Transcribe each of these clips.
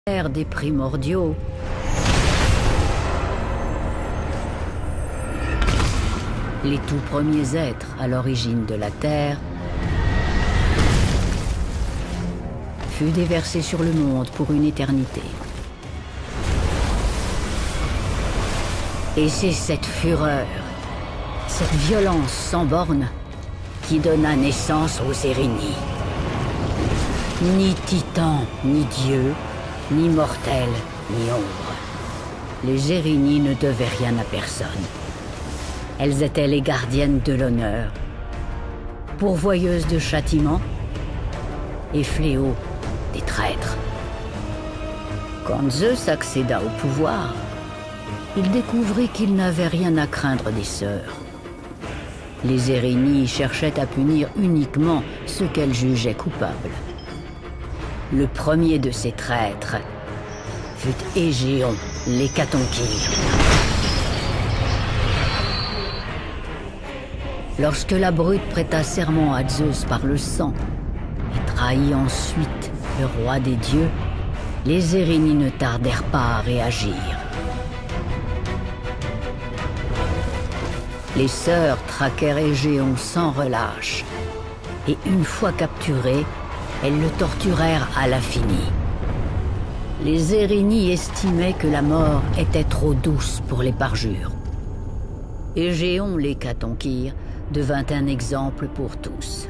Des primordiaux. Les tout premiers êtres à l'origine de la Terre fut déversé sur le monde pour une éternité. Et c'est cette fureur, cette violence sans borne qui donna naissance aux Érénies. Ni titan, ni dieu, ni mortel, ni ombre. Les Érénies ne devaient rien à personne. Elles étaient les gardiennes de l'honneur, pourvoyeuses de châtiments et fléaux des traîtres. Quand Zeus accéda au pouvoir, il découvrit qu'il n'avait rien à craindre des sœurs. Les Érénies cherchaient à punir uniquement ceux qu'elles jugeaient coupables. Le premier de ces traîtres fut Égéon, l'hécatonkyle. Lorsque la brute prêta serment à Zeus par le sang et trahit ensuite le roi des dieux, les Érénies ne tardèrent pas à réagir. Les sœurs traquèrent Égéon sans relâche, et une fois capturé, elles le torturèrent à l'infini. Les Érénies estimaient que la mort était trop douce pour les parjures. Égéon, l'hécatonkyle, devint un exemple pour tous.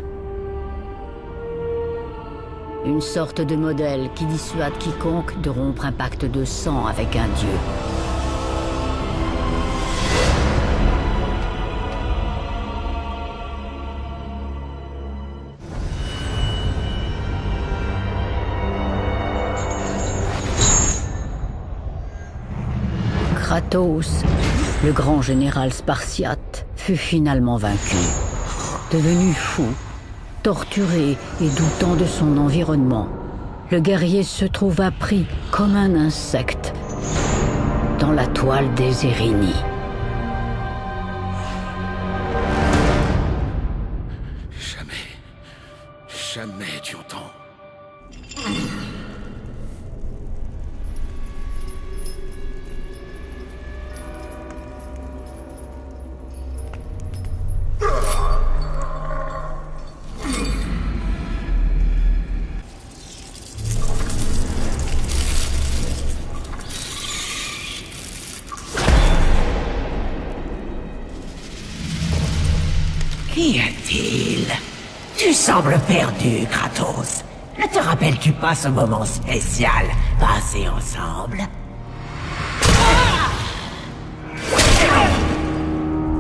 Une sorte de modèle qui dissuade quiconque de rompre un pacte de sang avec un dieu. Kratos, le grand général spartiate, fut finalement vaincu. Devenu fou, torturé et doutant de son environnement, le guerrier se trouva pris comme un insecte dans la toile des Érénies. Jamais tu entends. Qu'y a-t-il? Tu sembles perdu, Kratos. Ne te rappelles-tu pas ce moment spécial passé ensemble?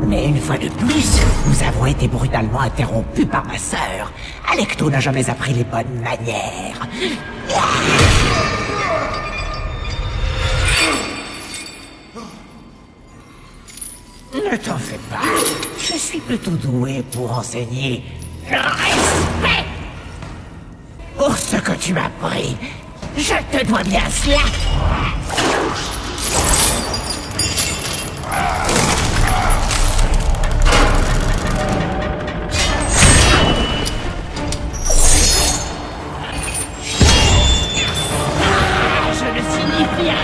Mais une fois de plus, nous avons été brutalement interrompus par ma sœur. Alecto n'a jamais appris les bonnes manières. Ne t'en fais pas. Je suis plutôt doué pour enseigner le respect. Pour ce que tu m'as pris, je te dois bien cela. Je ne signifie rien.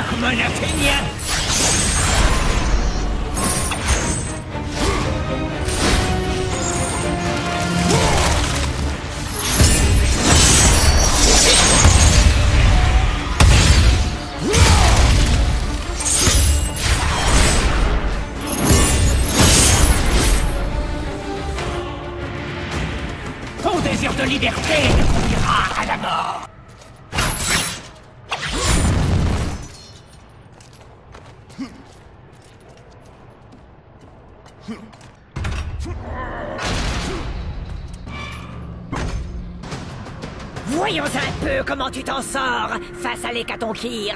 Comme un Athénien. désir de liberté te conduira à la mort. Voyons un peu comment tu t'en sors face à l'Hécatonkir.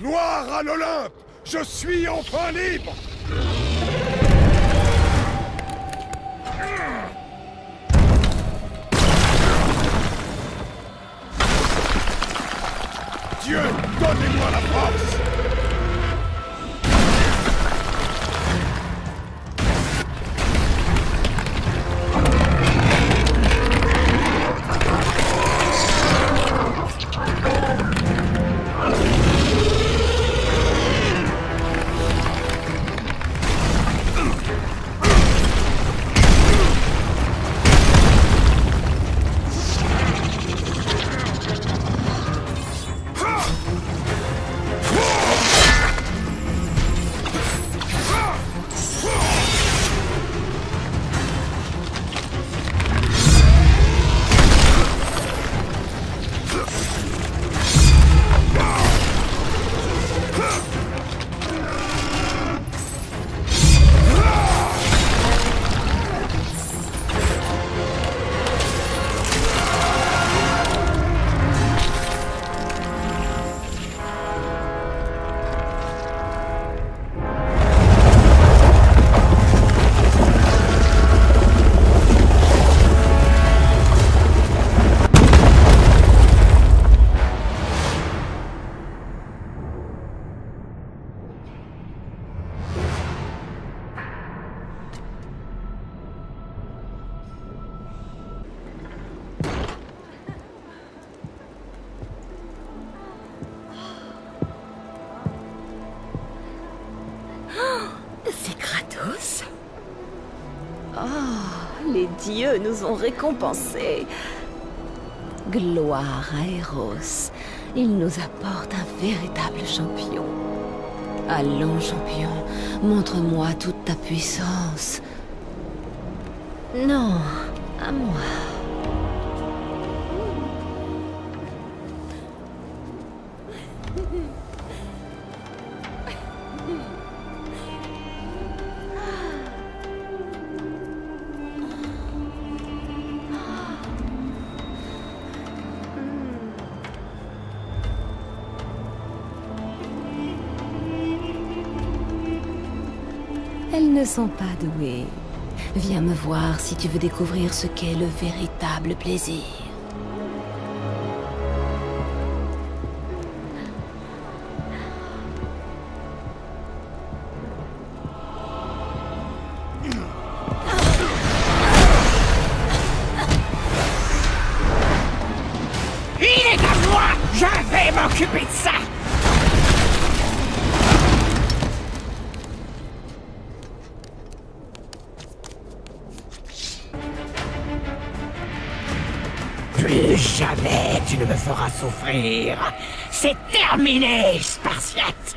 Gloire à l'Olympe! Je suis enfin libre! Dieu, donnez-moi la force! C'est Kratos? Oh, les dieux nous ont récompensés. Gloire à Eros. Il nous apporte un véritable champion. Allons, champion, montre-moi toute ta puissance. Non, à moi. Elles ne sont pas douées. Viens me voir si tu veux découvrir ce qu'est le véritable plaisir. Je vais m'occuper de ça! Plus jamais tu ne me feras souffrir. C'est terminé, Spartiate.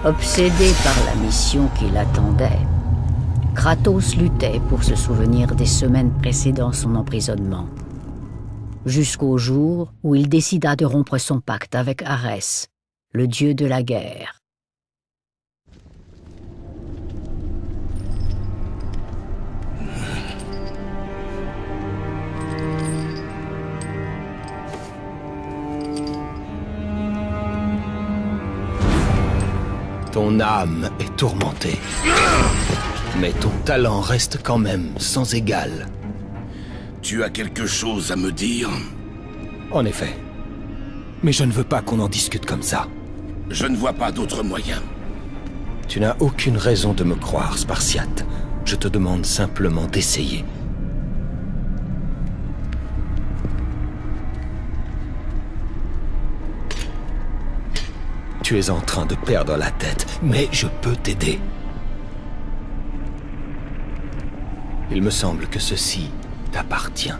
Obsédé par la mission qui l'attendait, Kratos luttait pour se souvenir des semaines précédant son emprisonnement. Jusqu'au jour où il décida de rompre son pacte avec Arès, le dieu de la guerre. Ton âme est tourmentée. Mais ton talent reste quand même sans égal. Tu as quelque chose à me dire? En effet. Mais je ne veux pas qu'on en discute comme ça. Je ne vois pas d'autre moyen. Tu n'as aucune raison de me croire, Spartiate. Je te demande simplement d'essayer. Tu es en train de perdre la tête, mais je peux t'aider. Il me semble que ceci t'appartient.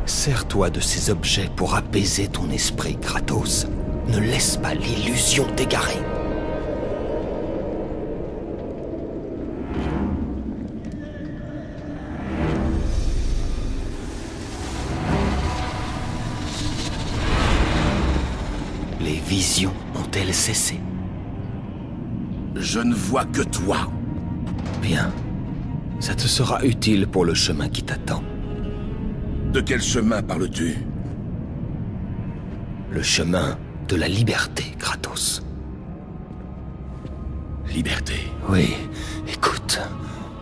Sers-toi de ces objets pour apaiser ton esprit, Kratos. Ne laisse pas l'illusion t'égarer. Les visions ont-elles cessé? Je ne vois que toi. Bien. Ça te sera utile pour le chemin qui t'attend. De quel chemin parles-tu? Le chemin de la liberté, Kratos. Liberté. Oui, écoute.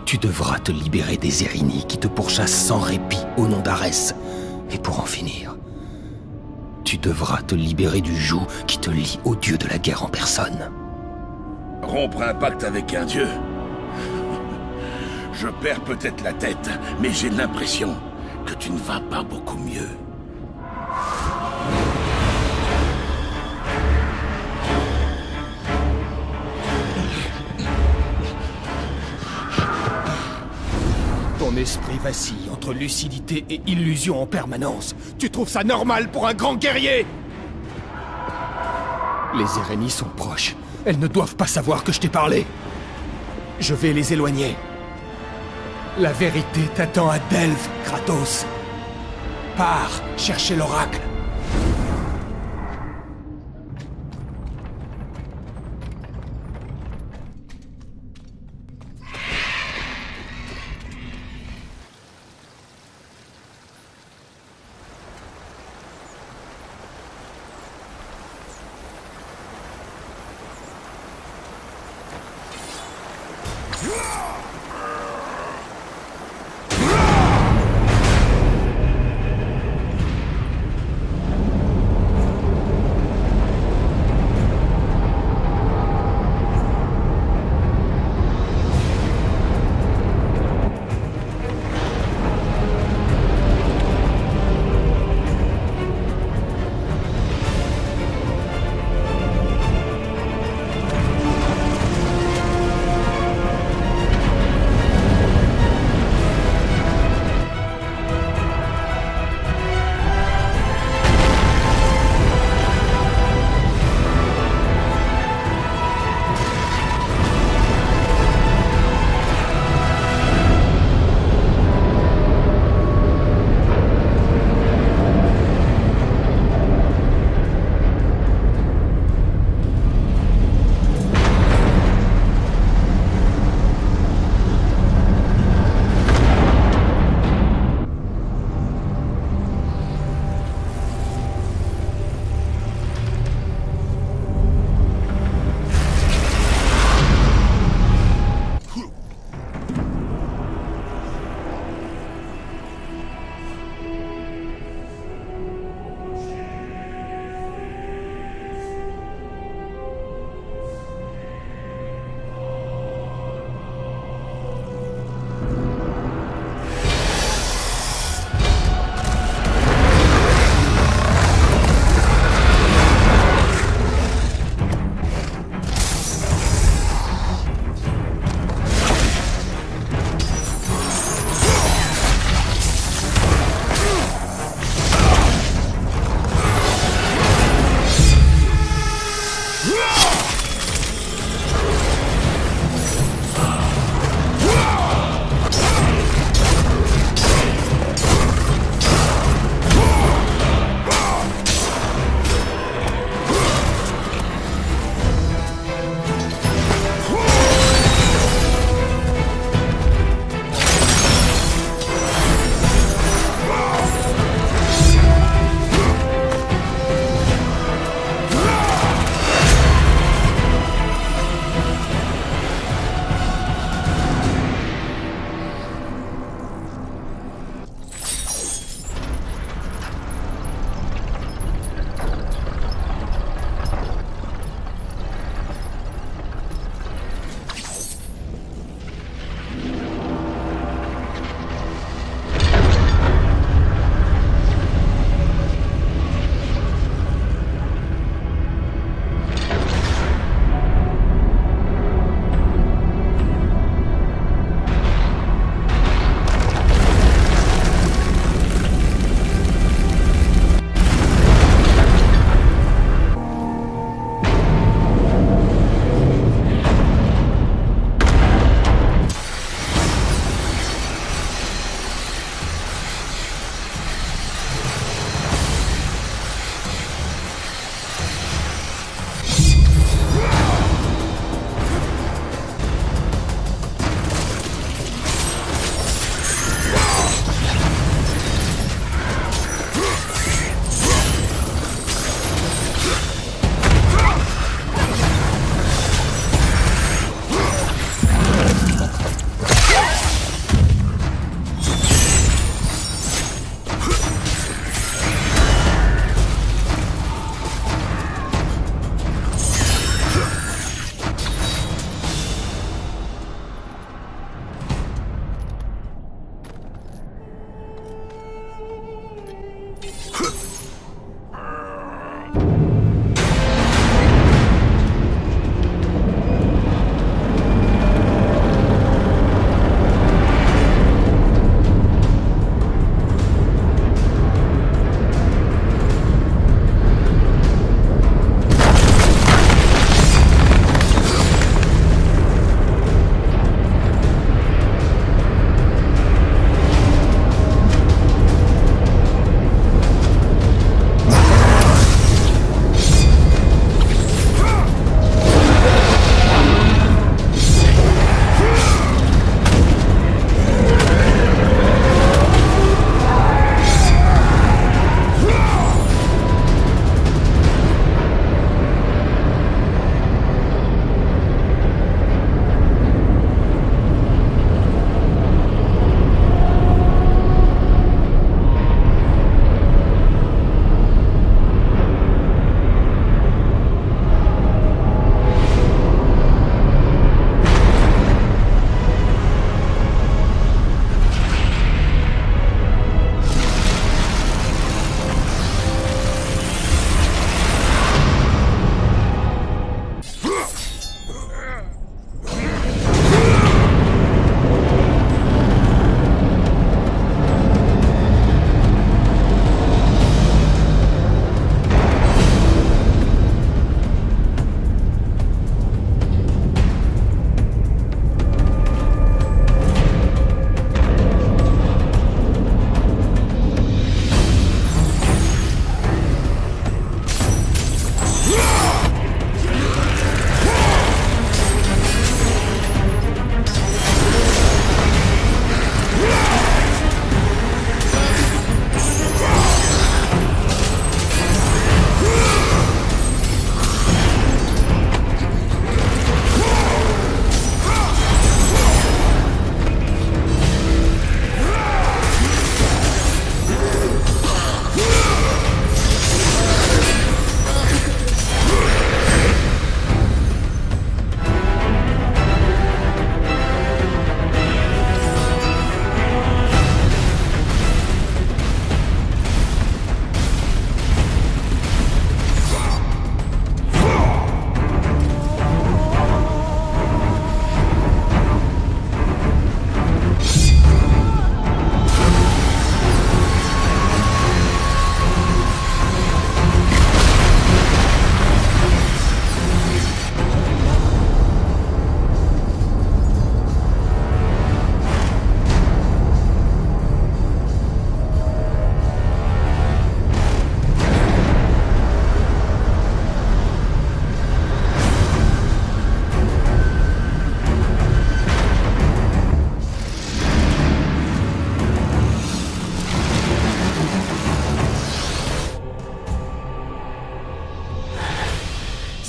Tu devras te libérer des Érini qui te pourchassent sans répit au nom d'Arès. Et pour en finir, tu devras te libérer du joug qui te lie au dieu de la guerre en personne. Rompre un pacte avec un dieu? Je perds peut-être la tête, mais j'ai l'impression que tu ne vas pas beaucoup mieux. l'esprit vacille entre lucidité et illusion en permanence. Tu trouves ça normal pour un grand guerrier? Les Érénies sont proches. Elles ne doivent pas savoir que je t'ai parlé. Je vais les éloigner. La vérité t'attend à Delphes, Kratos. Pars chercher l'oracle.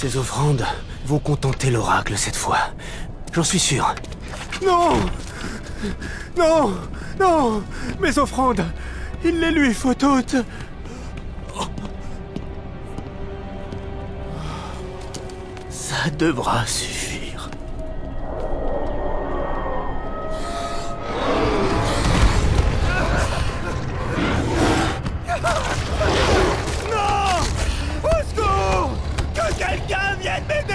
Ces offrandes vont contenter l'oracle cette fois. J'en suis sûr. Non! Non! Non! Mes offrandes! Il les lui faut toutes! Ça devra suffire. Non! Au secours! Que quelqu'un vienne m'aider!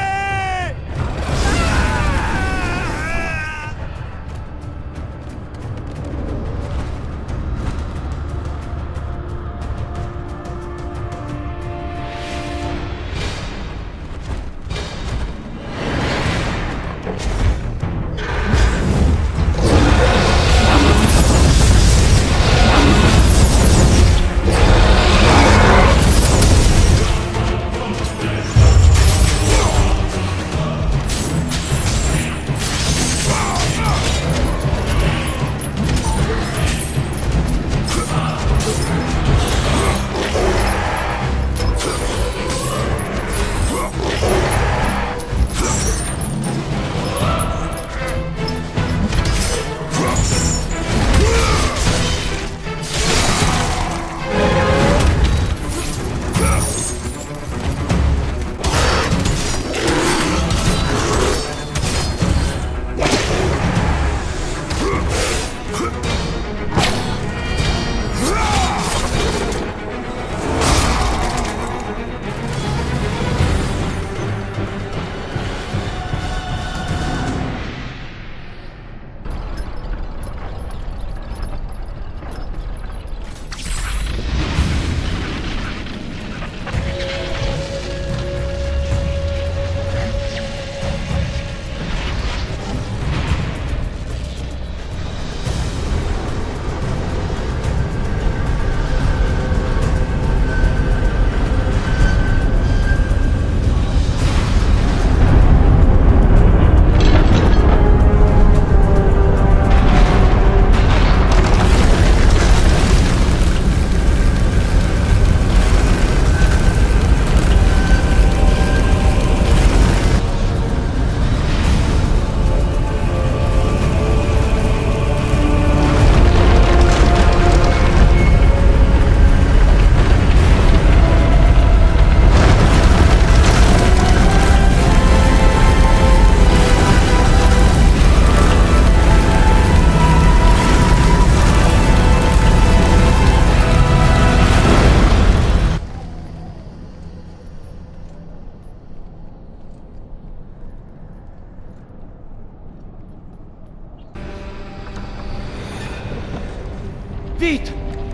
Vite!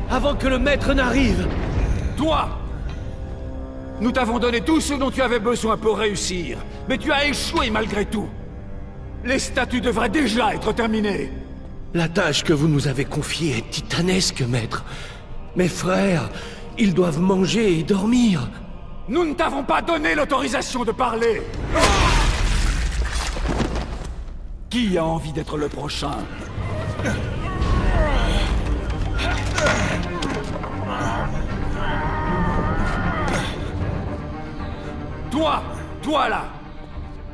Avant que le maître n'arrive! Toi! Nous t'avons donné tout ce dont tu avais besoin pour réussir, mais tu as échoué malgré tout. Les statues devraient déjà être terminées. La tâche que vous nous avez confiée est titanesque, maître. Mes frères, ils doivent manger et dormir. Nous ne t'avons pas donné l'autorisation de parler. Qui a envie d'être le prochain? Toi là!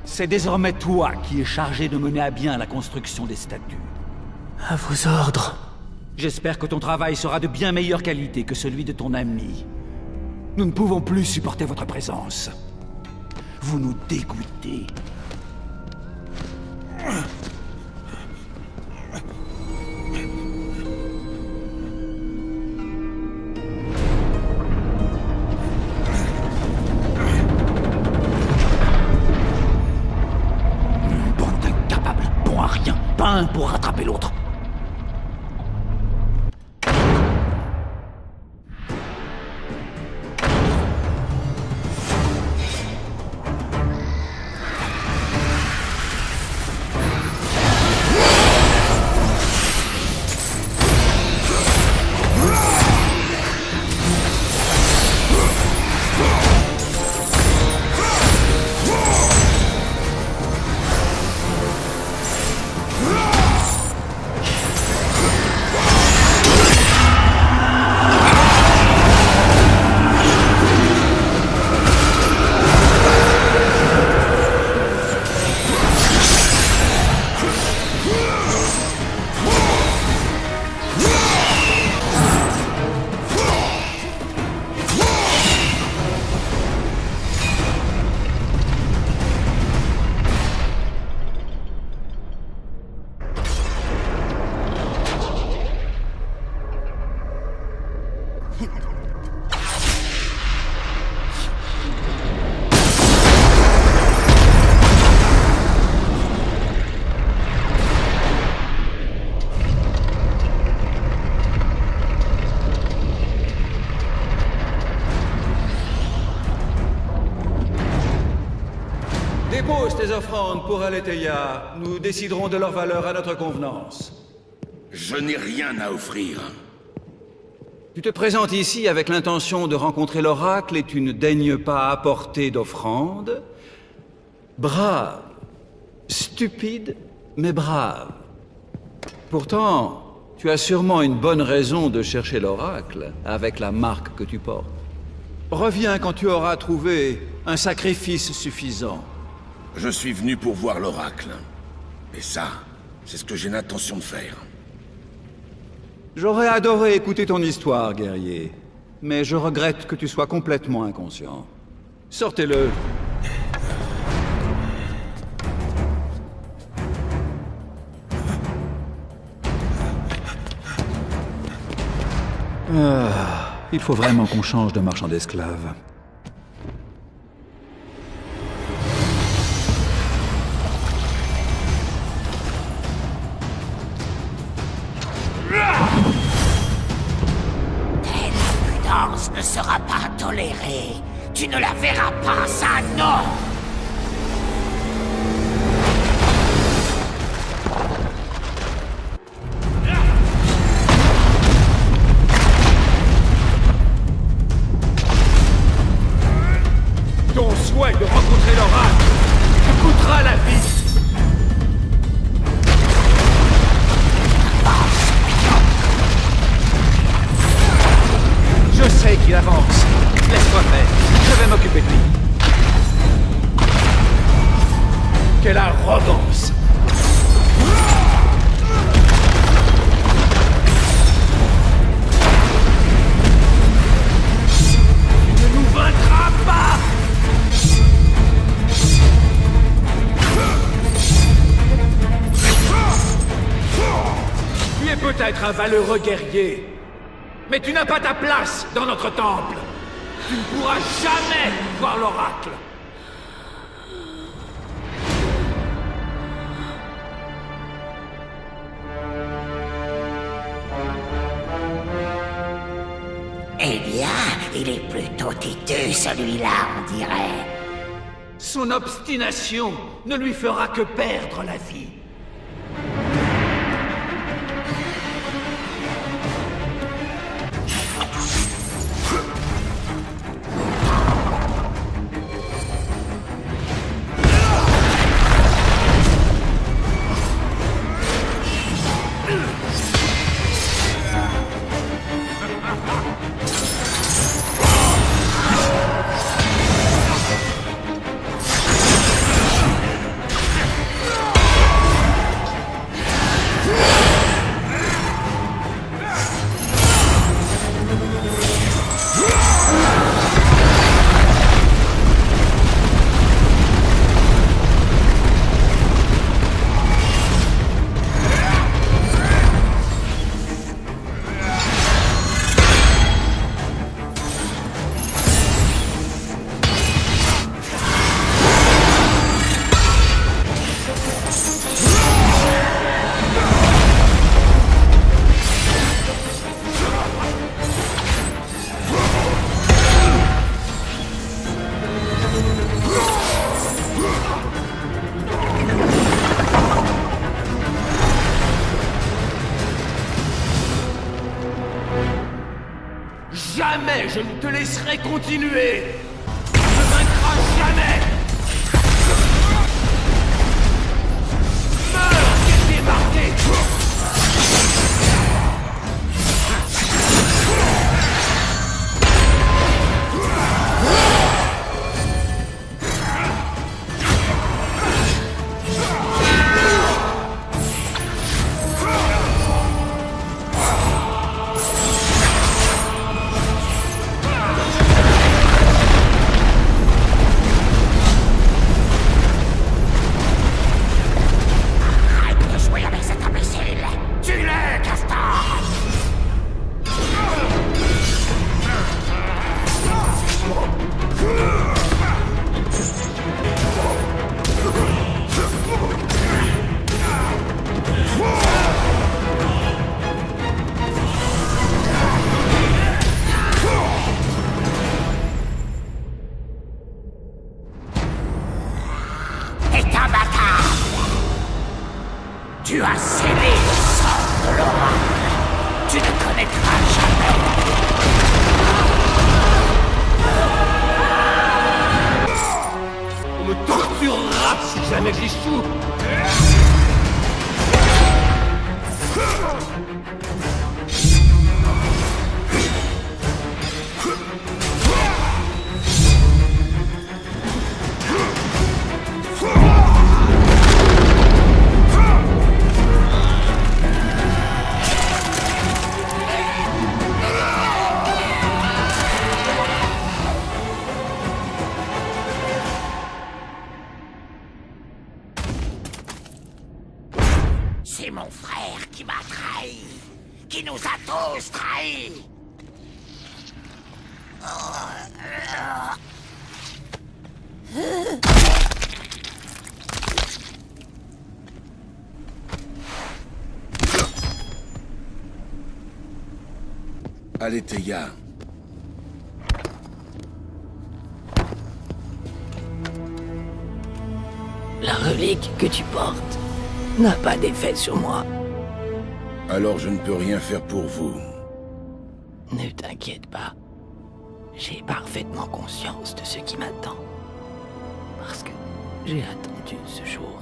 C'est désormais toi qui es chargé de mener à bien la construction des statues. À vos ordres. J'espère que ton travail sera de bien meilleure qualité que celui de ton ami. Nous ne pouvons plus supporter votre présence. Vous nous dégoûtez. Pas un pour rattraper l'autre. Dépose tes offrandes pour Aletheia. Nous déciderons de leur valeur à notre convenance. Je n'ai rien à offrir. Tu te présentes ici avec l'intention de rencontrer l'oracle et tu ne daignes pas apporter d'offrande? Brave. Stupide, mais brave. Pourtant, tu as sûrement une bonne raison de chercher l'oracle avec la marque que tu portes. Reviens quand tu auras trouvé un sacrifice suffisant. Je suis venu pour voir l'oracle. Et ça, c'est ce que j'ai l'intention de faire. J'aurais adoré écouter ton histoire, guerrier. Mais je regrette que tu sois complètement inconscient. Sortez-le. Il faut vraiment qu'on change de marchand d'esclaves. L'impudence ne sera pas tolérée. Tu ne la verras pas, ça non! Ton souhait de rencontrer l'oracle te coûtera la vie. Je sais qu'il avance. Laisse-moi faire. Je vais m'occuper de lui. Quelle arrogance! Tu ne nous vaincras pas! Tu es peut-être un valeureux guerrier, mais tu n'as pas ta place dans notre temple. Tu ne pourras jamais voir l'oracle. Eh bien, il est plutôt têteux, celui-là, on dirait. Son obstination ne lui fera que perdre la vie. Jamais je ne te laisserai continuer! Tu ne vaincras jamais! Meurs, guerrier marqué! échoue. C'est mon frère qui m'a trahi, qui nous a tous trahis. Allez, Théia. La relique que tu portes n'a pas d'effet sur moi. Alors je ne peux rien faire pour vous. Ne t'inquiète pas. J'ai parfaitement conscience de ce qui m'attend. Parce que j'ai attendu ce jour.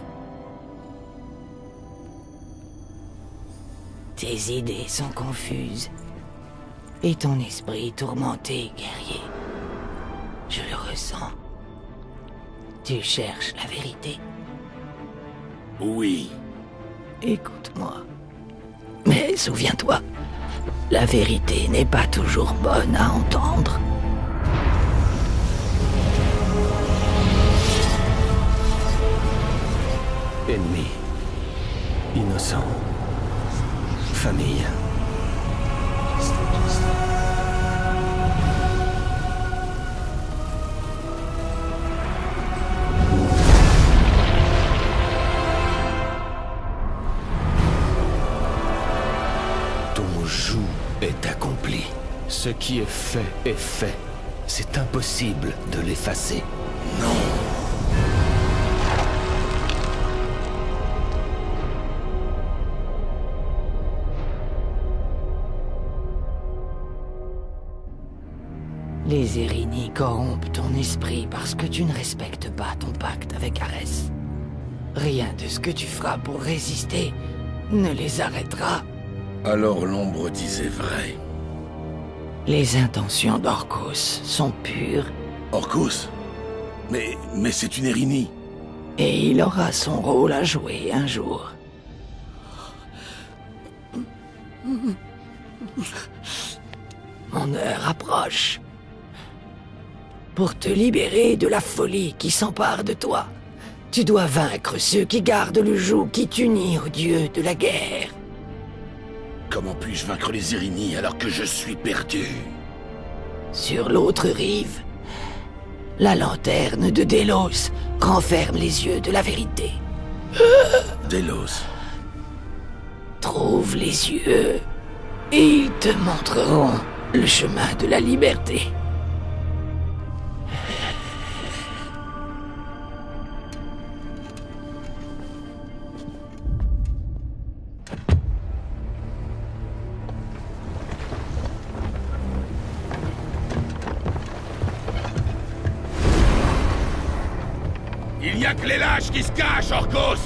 Tes idées sont confuses. Et ton esprit tourmenté, guerrier. Je le ressens. Tu cherches la vérité. Oui. Écoute-moi. Mais souviens-toi, la vérité n'est pas toujours bonne à entendre. Ennemis, innocents, famille. Ton joug est accompli. Ce qui est fait est fait. C'est impossible de l'effacer. Non. Les Érini corrompent ton esprit parce que tu ne respectes pas ton pacte avec Arès. Rien de ce que tu feras pour résister ne les arrêtera. Alors l'ombre disait vrai. Les intentions d'Orcos sont pures. Orcos? Mais c'est une Érini. Et il aura son rôle à jouer un jour. Mon heure approche. Pour te libérer de la folie qui s'empare de toi, tu dois vaincre ceux qui gardent le joug qui t'unit au dieu de la guerre. Comment puis-je vaincre les Érini alors que je suis perdu? Sur l'autre rive, la lanterne de Délos renferme les yeux de la vérité. Délos. Trouve les yeux et ils te montreront le chemin de la liberté. Il n'y a que les lâches qui se cachent, Orcos!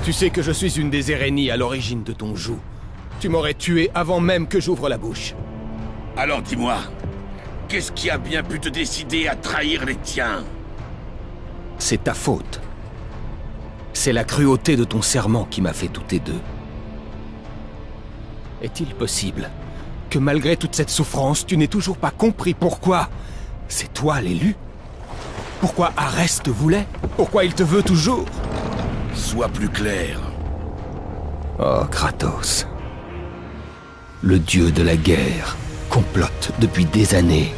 Tu sais que je suis une des Érini à l'origine de ton joug. Tu m'aurais tué avant même que j'ouvre la bouche. Alors dis-moi, qu'est-ce qui a bien pu te décider à trahir les tiens? C'est ta faute. C'est la cruauté de ton serment qui m'a fait douter d'eux. Est-il possible que malgré toute cette souffrance, tu n'aies toujours pas compris pourquoi c'est toi l'élu? Pourquoi Arès te voulait? Pourquoi il te veut toujours? Sois plus clair. Oh, Kratos. Le dieu de la guerre complote depuis des années.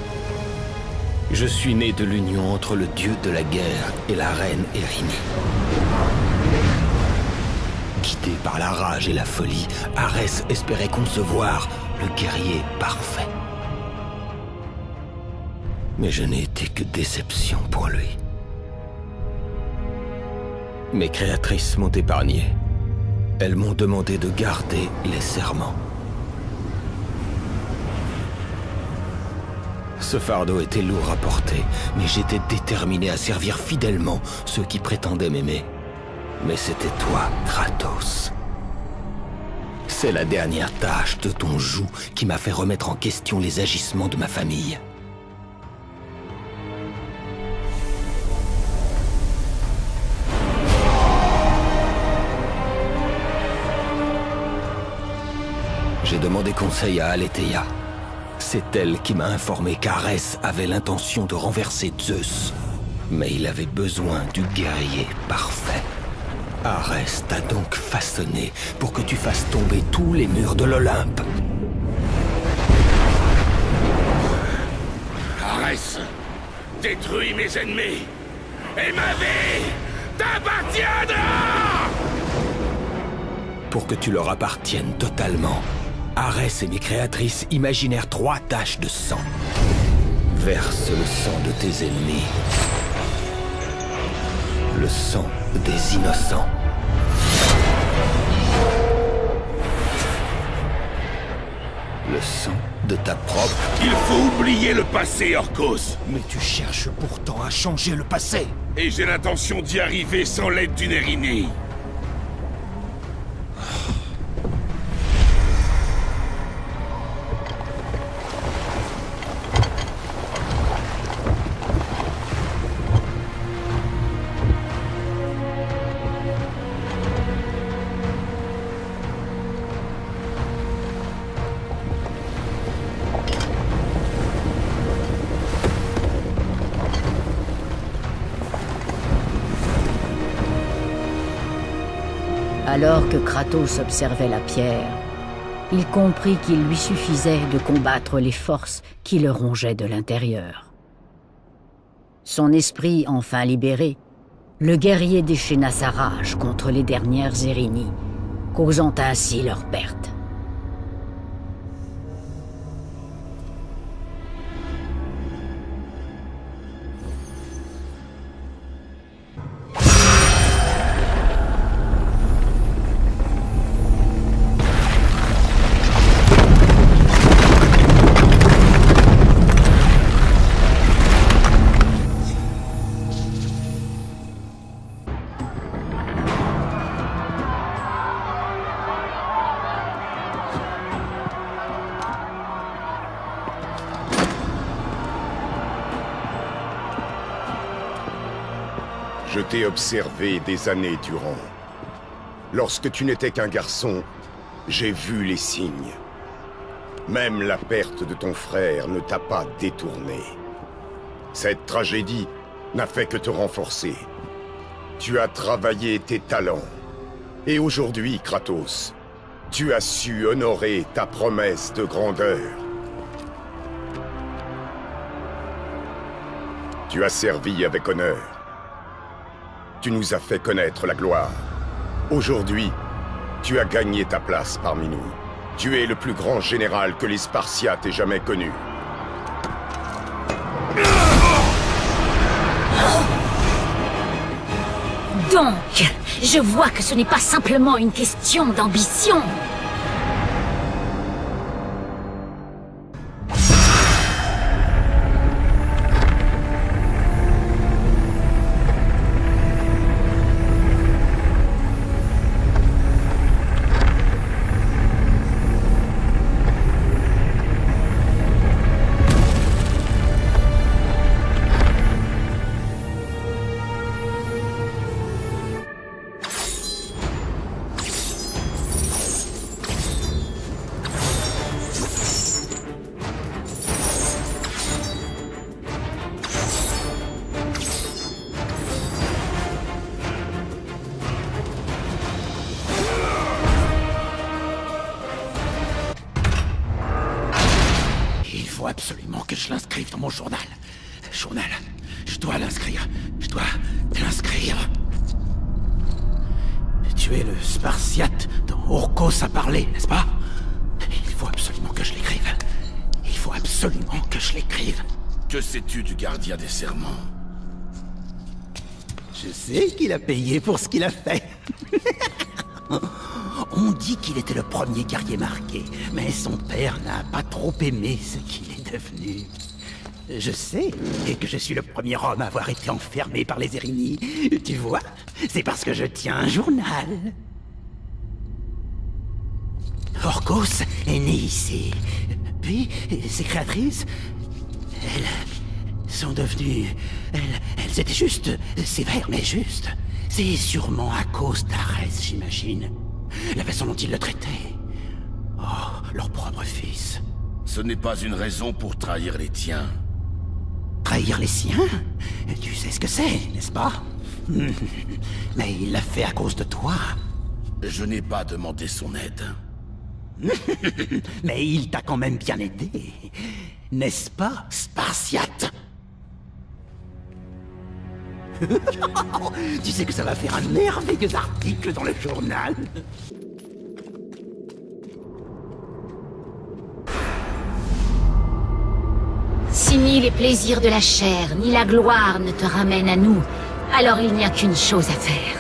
Je suis né de l'union entre le dieu de la guerre et la reine Érini. Guidé par la rage et la folie, Arès espérait concevoir le guerrier parfait. Mais je n'ai été que déception pour lui. Mes créatrices m'ont épargné. Elles m'ont demandé de garder les serments. Ce fardeau était lourd à porter, mais j'étais déterminé à servir fidèlement ceux qui prétendaient m'aimer. Mais c'était toi, Kratos. C'est la dernière tâche de ton joug qui m'a fait remettre en question les agissements de ma famille. J'ai demandé conseil à Aletheia. C'est elle qui m'a informé qu'Arès avait l'intention de renverser Zeus. Mais il avait besoin du guerrier parfait. Arès t'a donc façonné pour que tu fasses tomber tous les murs de l'Olympe. Arès, détruis mes ennemis, et ma vie t'appartiendra! Pour que tu leur appartiennes totalement, Arès et mes créatrices imaginèrent 3 taches de sang. Verse le sang de tes ennemis. Le sang des innocents. Le sang de ta propre... Il faut oublier le passé, Orcos. Mais tu cherches pourtant à changer le passé. Et j'ai l'intention d'y arriver sans l'aide d'une Erynie. Alors que Kratos observait la pierre, il comprit qu'il lui suffisait de combattre les forces qui le rongeaient de l'intérieur. Son esprit enfin libéré, le guerrier déchaîna sa rage contre les dernières Erynies, causant ainsi leur perte. Je t'ai observé des années durant. Lorsque tu n'étais qu'un garçon, j'ai vu les signes. Même la perte de ton frère ne t'a pas détourné. Cette tragédie n'a fait que te renforcer. Tu as travaillé tes talents. Et aujourd'hui, Kratos, tu as su honorer ta promesse de grandeur. Tu as servi avec honneur. Tu nous as fait connaître la gloire. Aujourd'hui, tu as gagné ta place parmi nous. Tu es le plus grand général que les Spartiates aient jamais connu. Donc, je vois que ce n'est pas simplement une question d'ambition. Il faut absolument que je l'inscrive dans mon journal. Journal, je dois l'inscrire. Je dois l'inscrire. Tu es le Spartiate dont Orcos a parlé, n'est-ce pas? Il faut absolument que je l'écrive. Il faut absolument que je l'écrive. Que sais-tu du gardien des serments? Je sais qu'il a payé pour ce qu'il a fait. On dit qu'il était le premier guerrier marqué, mais son père n'a pas trop aimé ce qu'il est devenu. Je sais, et que je suis le premier homme à avoir été enfermé par les Érini. Tu vois, c'est parce que je tiens un journal. Orcos est née ici. Puis, ses créatrices, elles sont devenues... Elles étaient juste sévères, mais justes. C'est sûrement à cause d'Arès, j'imagine. La façon dont ils le traitaient. Oh, leur propre fils. Ce n'est pas une raison pour trahir les tiens. Trahir les siens? Tu sais ce que c'est, n'est-ce pas? Mais il l'a fait à cause de toi. Je n'ai pas demandé son aide. Mais il t'a quand même bien aidé. N'est-ce pas, Spartiate? Tu sais que ça va faire un merveilleux article dans le journal. Si ni les plaisirs de la chair, ni la gloire ne te ramènent à nous, alors il n'y a qu'une chose à faire.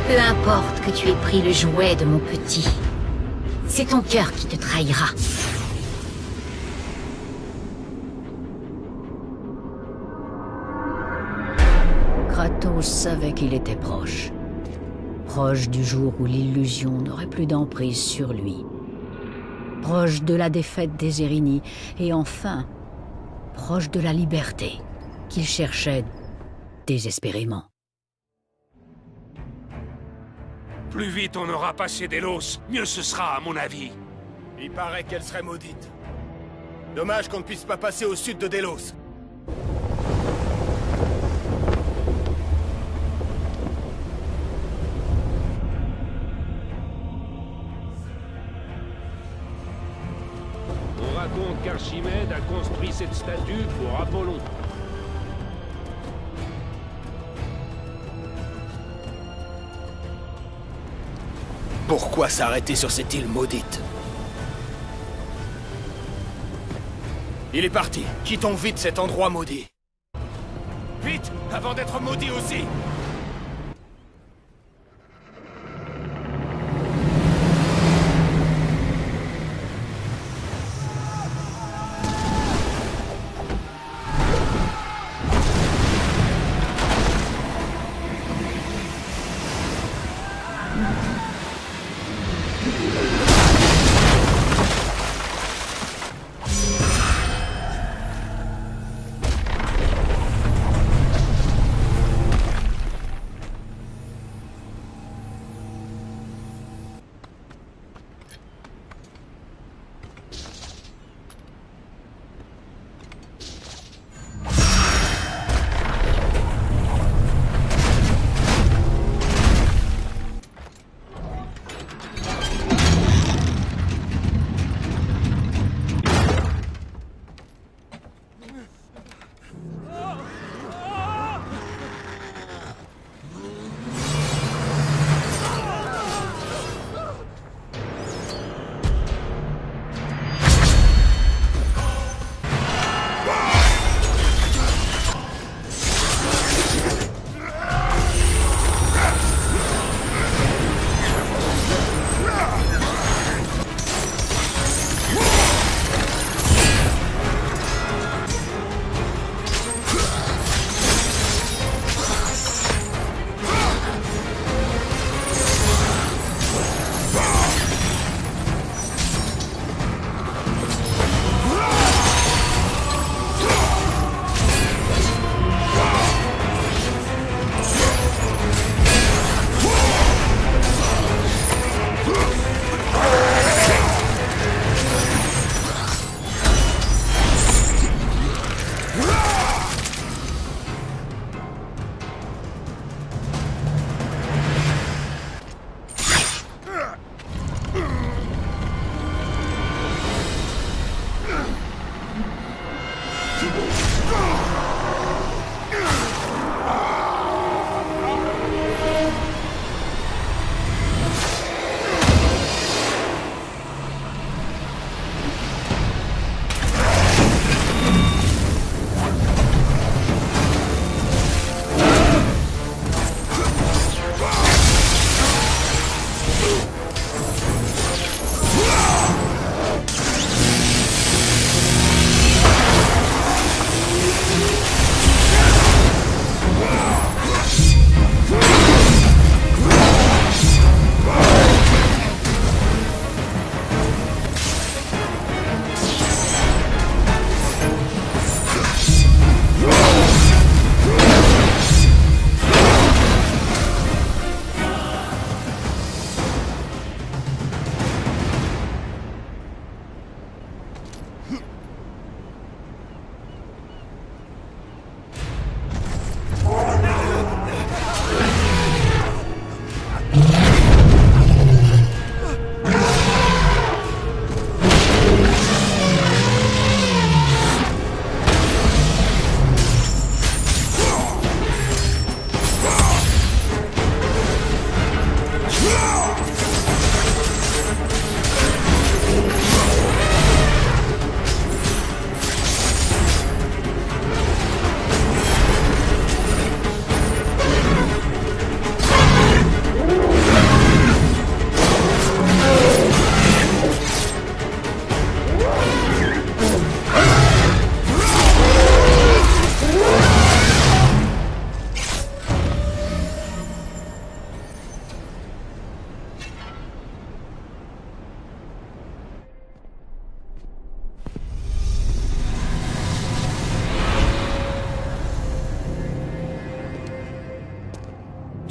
Peu importe que tu aies pris le jouet de mon petit, c'est ton cœur qui te trahira. Kratos savait qu'il était proche. Proche du jour où l'illusion n'aurait plus d'emprise sur lui. Proche de la défaite des Érini, et enfin, proche de la liberté qu'il cherchait désespérément. Plus vite on aura passé Délos, mieux ce sera à mon avis. Il paraît qu'elle serait maudite. Dommage qu'on ne puisse pas passer au sud de Délos. On raconte qu'Archimède a construit cette statue pour Apollon. Pourquoi s'arrêter sur cette île maudite? Il est parti. Quittons vite cet endroit maudit. Vite, avant d'être maudit aussi.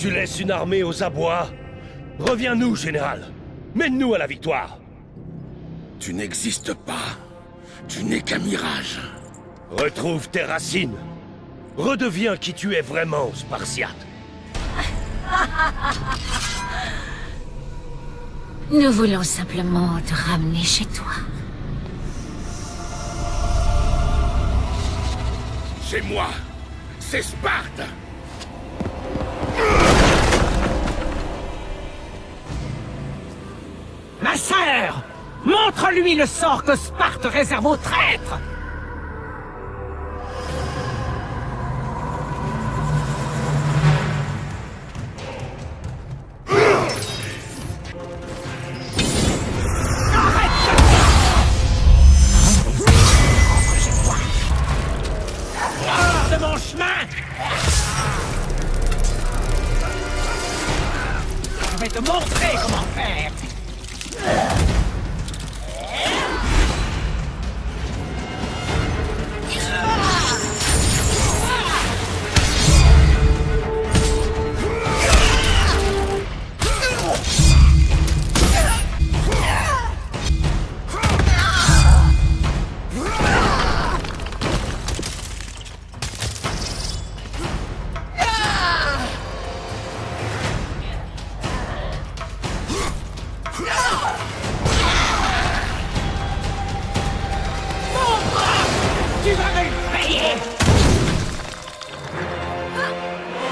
tu laisses une armée aux abois. Reviens-nous, général. Mène-nous à la victoire. Tu n'existes pas. Tu n'es qu'un mirage. Retrouve tes racines. Redeviens qui tu es vraiment, Spartiate. Nous voulons simplement te ramener chez toi. Chez moi, c'est Sparte. Ma sœur! Montre-lui le sort que Sparte réserve aux traîtres! Hors de mon chemin! Je vais te montrer comment faire!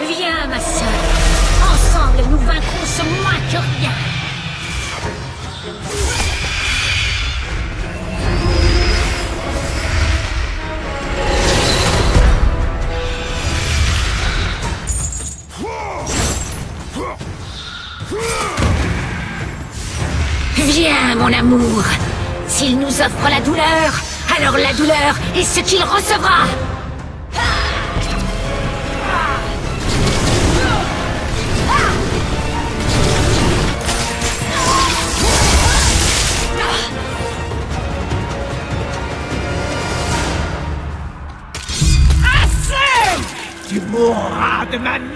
Viens, ma sœur. Ensemble, nous vaincrons ce moins que rien. Viens, mon amour. S'il nous offre la douleur, alors la douleur est ce qu'il recevra. Tu mourras de ma main!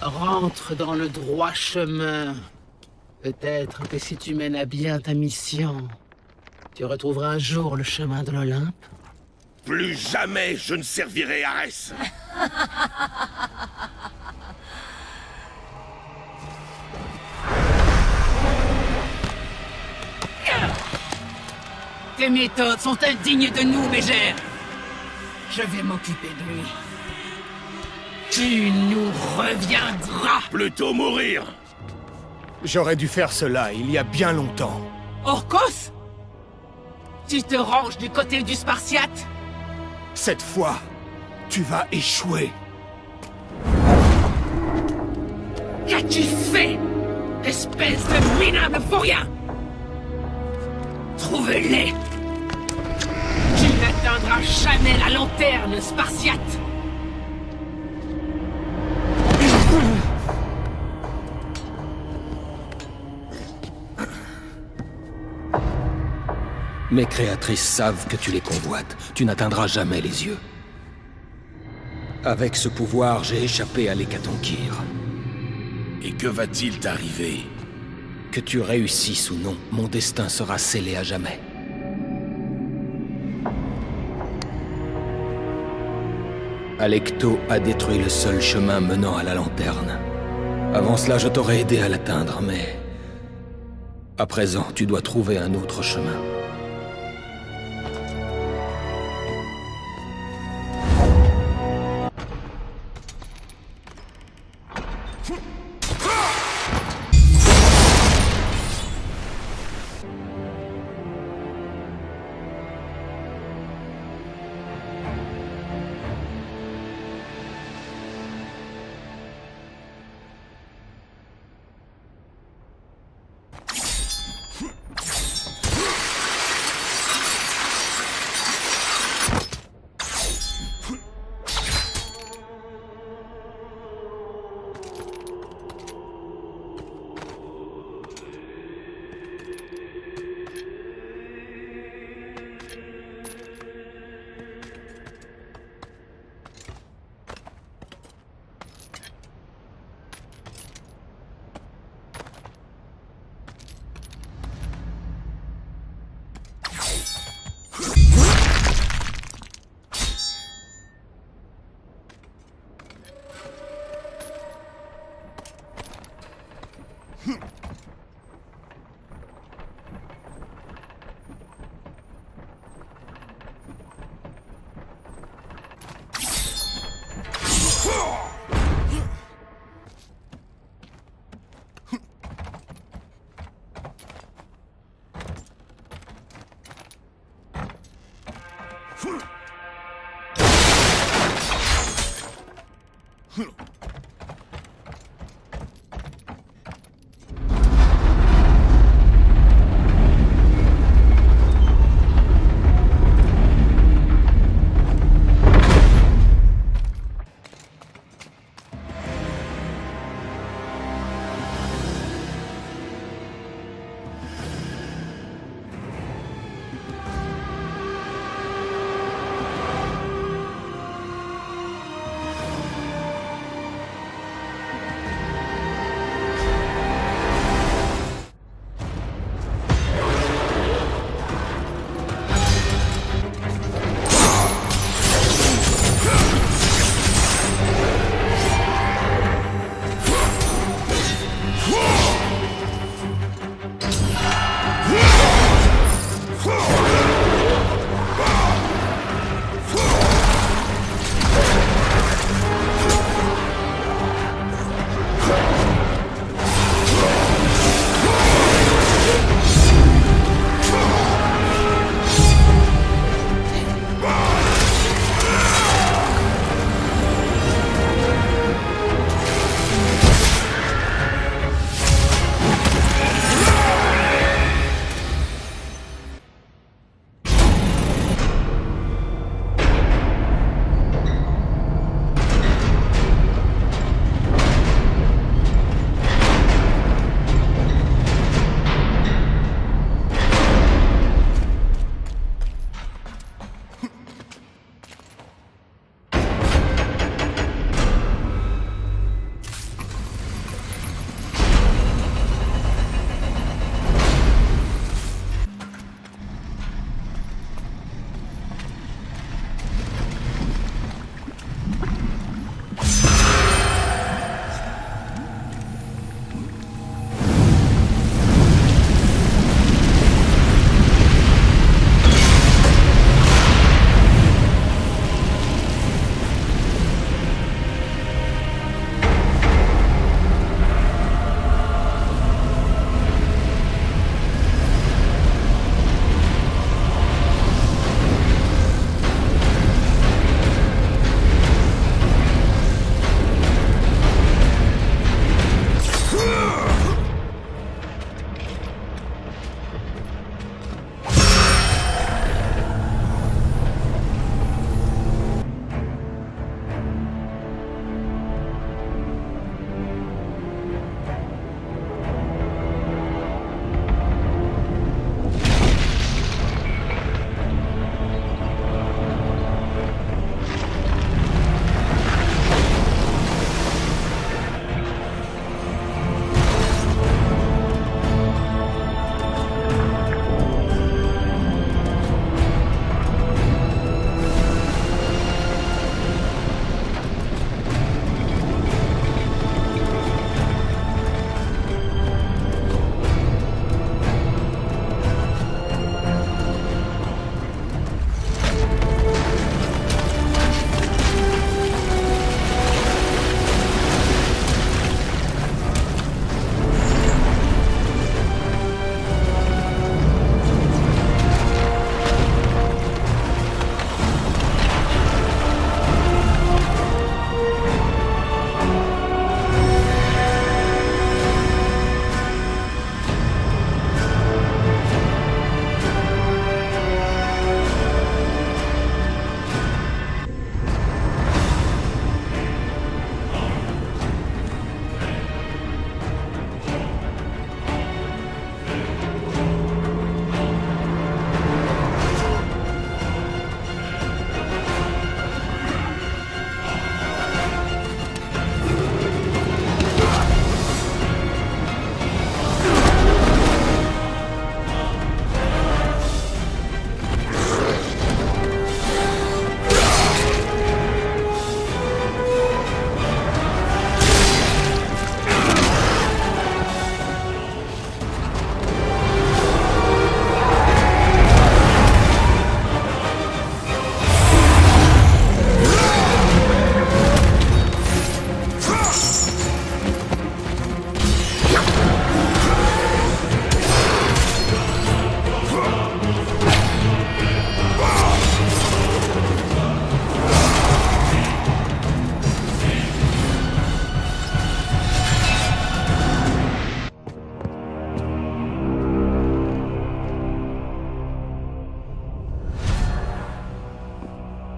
Rentre dans le droit chemin. Peut-être que si tu mènes à bien ta mission, tu retrouveras un jour le chemin de l'Olympe. Plus jamais je ne servirai Arès. Tes méthodes sont indignes de nous, Mégère. Je vais m'occuper de lui. Tu nous reviendras. Plutôt mourir. J'aurais dû faire cela il y a bien longtemps. Orcos? Tu te ranges du côté du Spartiate? Cette fois, tu vas échouer. Qu'as-tu fait, espèce de minable vaurien? Trouve-les. Tu n'atteindras jamais la lanterne, Spartiate. Mes créatrices savent que tu les convoites. Tu n'atteindras jamais les yeux. Avec ce pouvoir, j'ai échappé à l'Hécatonchire. Et que va-t-il t'arriver? Que tu réussisses ou non, mon destin sera scellé à jamais. Alecto a détruit le seul chemin menant à la lanterne. Avant cela, je t'aurais aidé à l'atteindre, mais... à présent, tu dois trouver un autre chemin.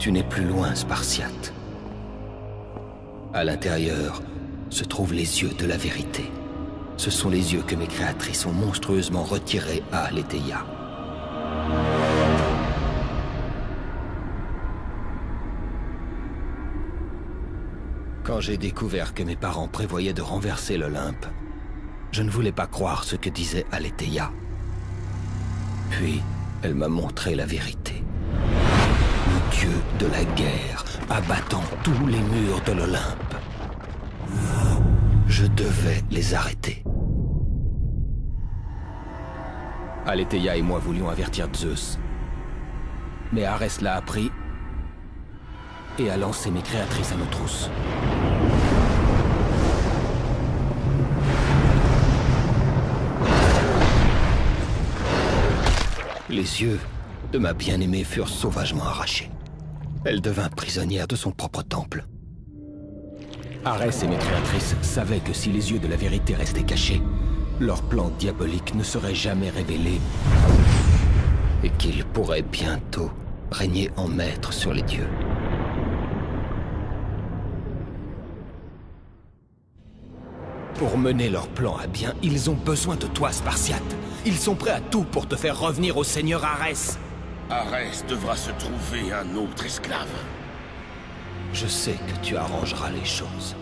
Tu n'es plus loin, Spartiate. À l'intérieur se trouvent les yeux de la vérité. Ce sont les yeux que mes créatrices ont monstrueusement retirés à Aletheia. Quand j'ai découvert que mes parents prévoyaient de renverser l'Olympe, je ne voulais pas croire ce que disait Aletheia. Puis, elle m'a montré la vérité. Le dieu de la guerre, abattant tous les murs de l'Olympe. Je devais les arrêter. Aletheia et moi voulions avertir Zeus. Mais Arès l'a appris et a lancé mes créatrices à nos trousses. Les yeux de ma bien-aimée furent sauvagement arrachés. Elle devint prisonnière de son propre temple. Arès et mes créatrices savaient que si les yeux de la vérité restaient cachés, leur plan diabolique ne serait jamais révélé et qu'ils pourraient bientôt régner en maître sur les dieux. Pour mener leur plan à bien, ils ont besoin de toi, Spartiate. Ils sont prêts à tout pour te faire revenir au seigneur Arès. Arès devra se trouver un autre esclave. Je sais que tu arrangeras les choses.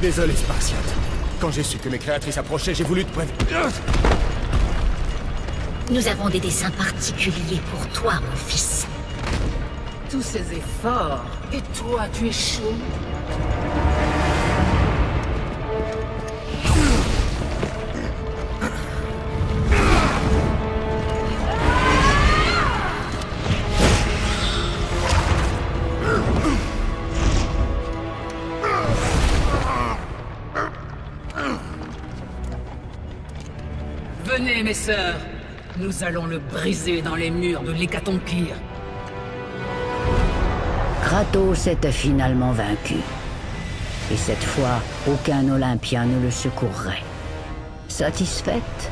Désolé, Spartiate. Quand j'ai su que mes créatrices approchaient, j'ai voulu te prévenir. Nous avons des desseins particuliers pour toi, mon fils. Tous ces efforts, et toi, tu échoues. Venez, mes sœurs. Nous allons le briser dans les murs de l'Hécatompyre. Kratos était finalement vaincu. Et cette fois, aucun Olympien ne le secourrait. Satisfaites,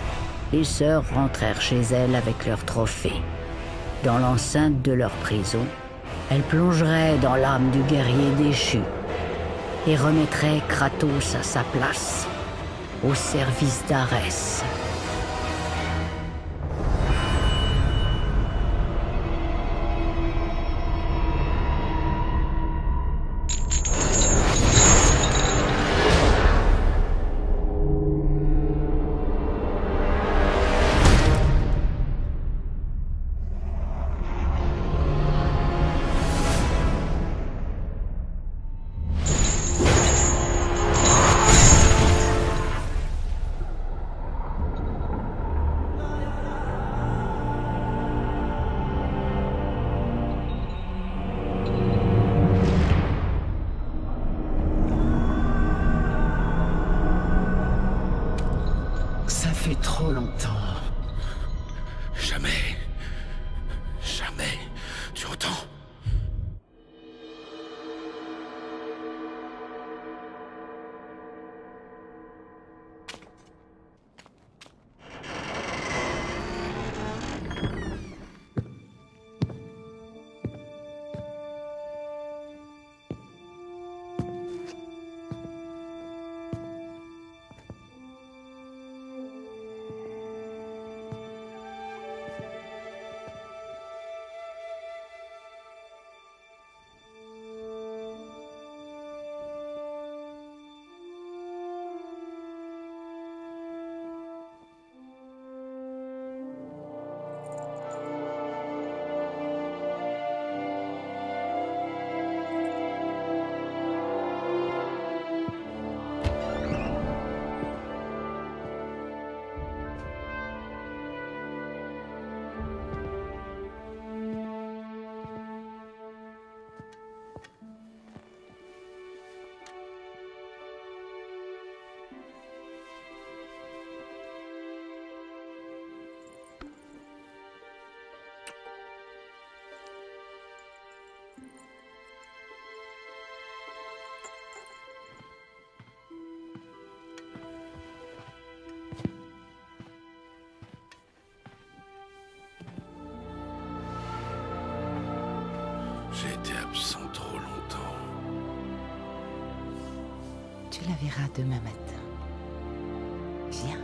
les sœurs rentrèrent chez elles avec leurs trophées. Dans l'enceinte de leur prison, elles plongeraient dans l'âme du guerrier déchu et remettraient Kratos à sa place, au service d'Arès. Ça fait trop longtemps. Jamais. Jamais. Tu entends? J'ai été absent trop longtemps. Tu la verras demain matin. Viens.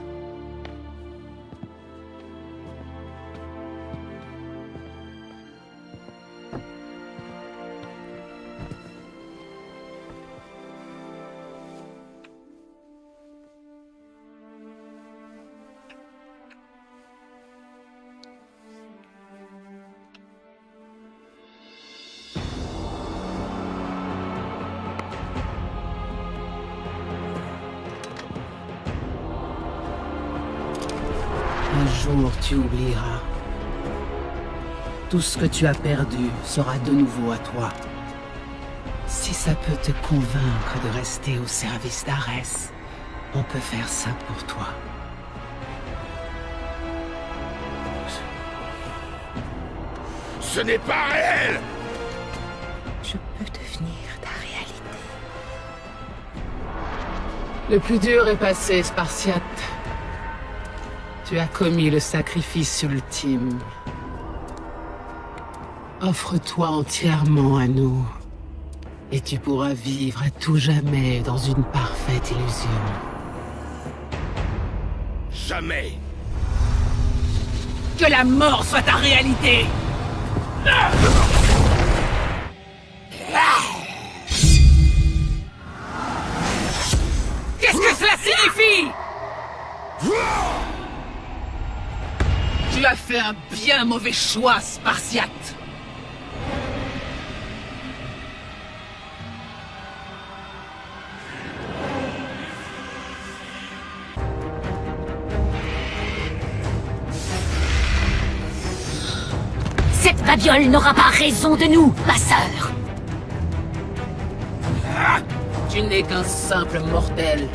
Un jour, tu oublieras. Tout ce que tu as perdu sera de nouveau à toi. Si ça peut te convaincre de rester au service d'Arès, on peut faire ça pour toi. Ce n'est pas réel! Je peux devenir ta réalité. Le plus dur est passé, Spartiate. Tu as commis le sacrifice ultime. Offre-toi entièrement à nous, et tu pourras vivre à tout jamais dans une parfaite illusion. Jamais! Que la mort soit ta réalité! Qu'est-ce que cela signifie? Tu as fait un bien mauvais choix, Spartiate. Cette babiole n'aura pas raison de nous, ma sœur. Tu n'es qu'un simple mortel.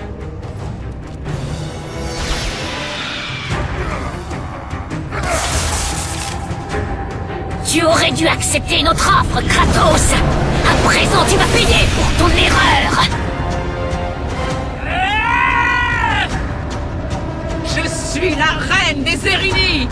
Tu aurais dû accepter notre offre, Kratos. À présent, tu vas payer pour ton erreur. Je suis la reine des Érini.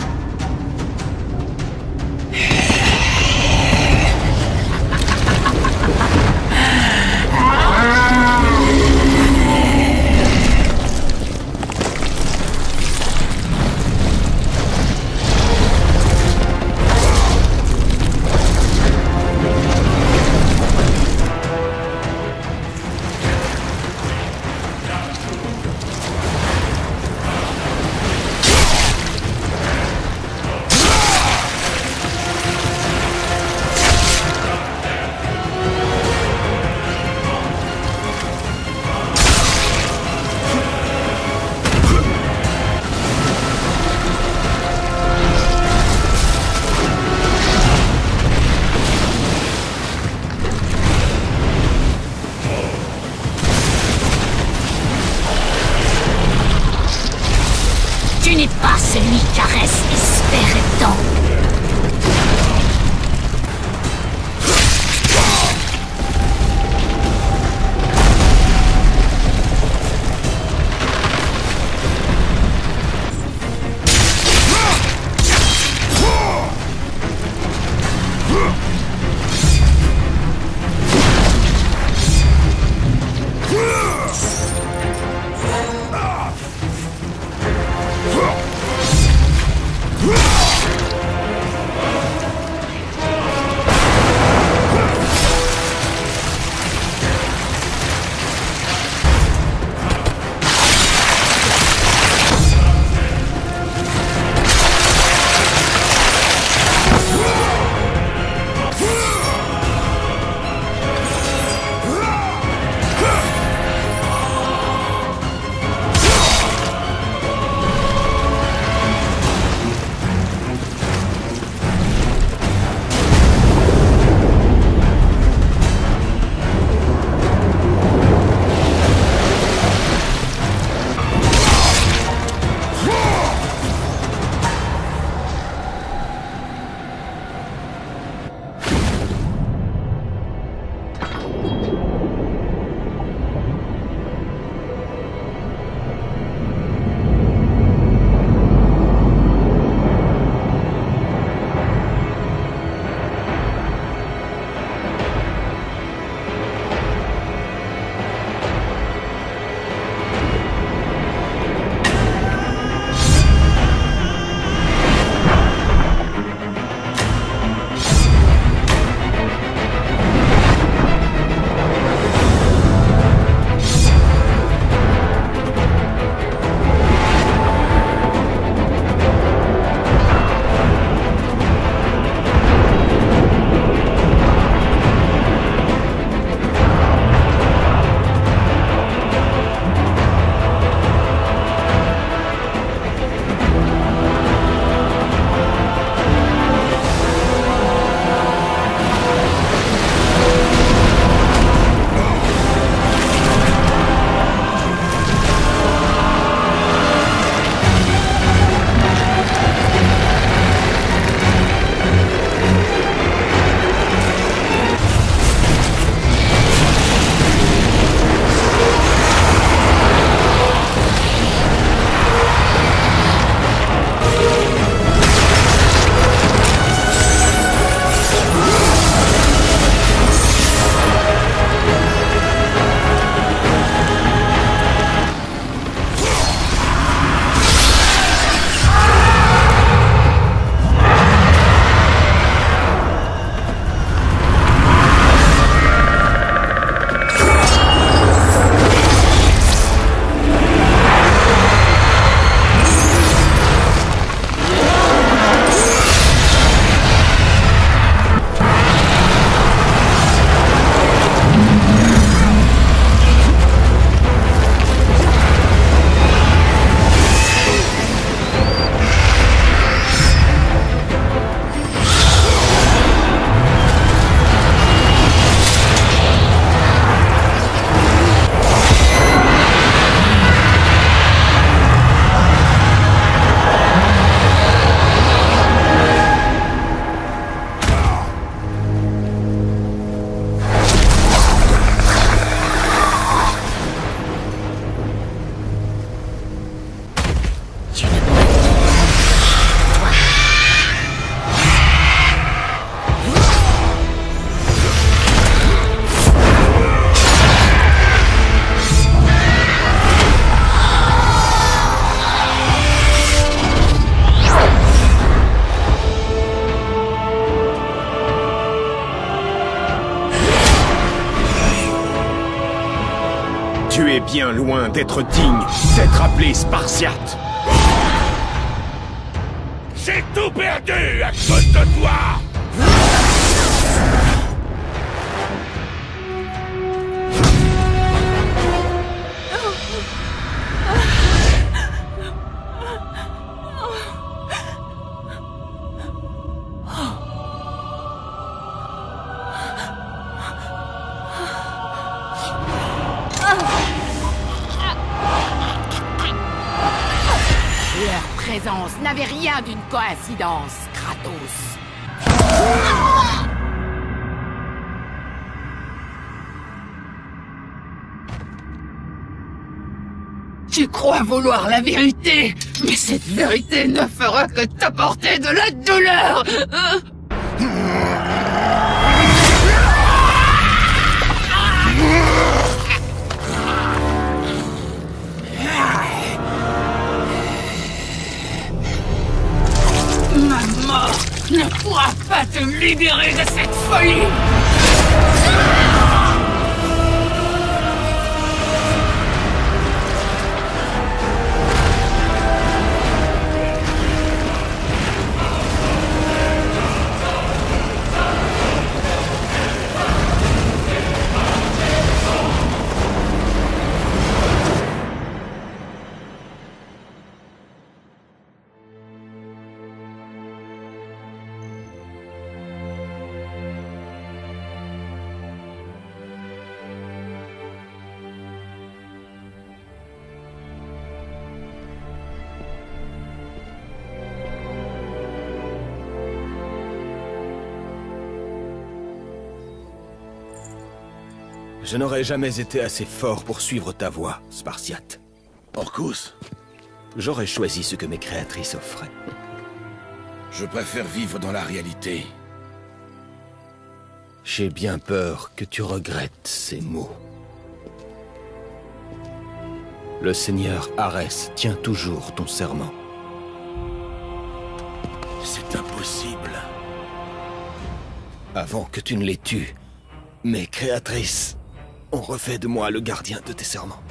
Tu n'es pas celui qu'Arès espérait tant. bien loin d'être digne d'être appelé Spartiate. J'ai tout perdu à cause de toi! Leur présence n'avait rien d'une coïncidence, Kratos. Tu crois vouloir la vérité, mais cette vérité ne fera que t'apporter de la douleur. Ma mort ne pourra pas te libérer de cette folie. Je n'aurais jamais été assez fort pour suivre ta voie, Spartiate. Orcus, j'aurais choisi ce que mes créatrices offraient. je préfère vivre dans la réalité. J'ai bien peur que tu regrettes ces mots. Le seigneur Arès tient toujours ton serment. C'est impossible. Avant que tu ne les tues, mes créatrices ont refait de moi le gardien de tes serments.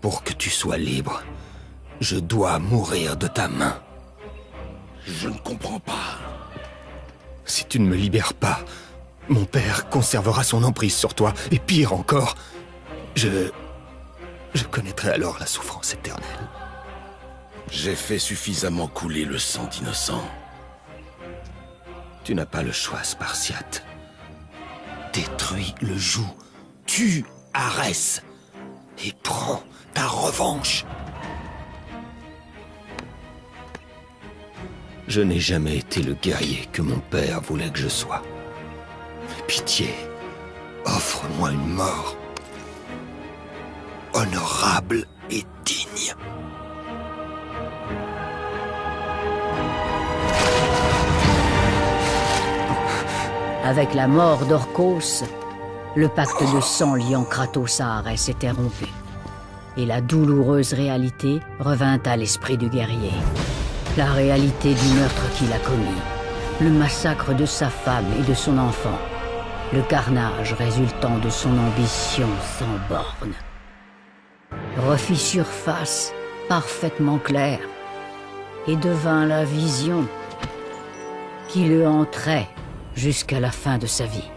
Pour que tu sois libre, je dois mourir de ta main. Je ne comprends pas. Si tu ne me libères pas, mon père conservera son emprise sur toi, et pire encore, je connaîtrai alors la souffrance éternelle. J'ai fait suffisamment couler le sang d'innocents. Tu n'as pas le choix, Spartiate. Détruis le joug, tue Arès, et prends ta revanche. Je n'ai jamais été le guerrier que mon père voulait que je sois. Pitié, offre-moi une mort honorable et digne. Avec la mort d'Orcos, le pacte de sang liant Kratos à Arès était rompu. Et la douloureuse réalité revint à l'esprit du guerrier. La réalité du meurtre qu'il a commis. Le massacre de sa femme et de son enfant. Le carnage résultant de son ambition sans borne. Refit surface, parfaitement claire, et devint la vision qui le hanterait jusqu'à la fin de sa vie.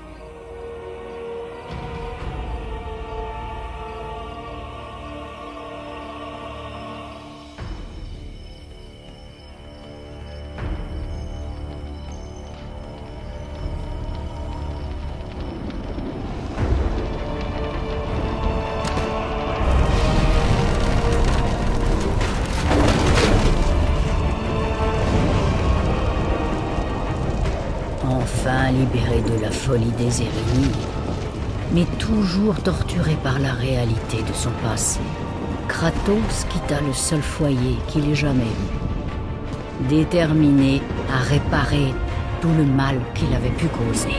Enfin libéré de la folie des Érénies, mais toujours torturé par la réalité de son passé, Kratos quitta le seul foyer qu'il ait jamais eu, déterminé à réparer tout le mal qu'il avait pu causer.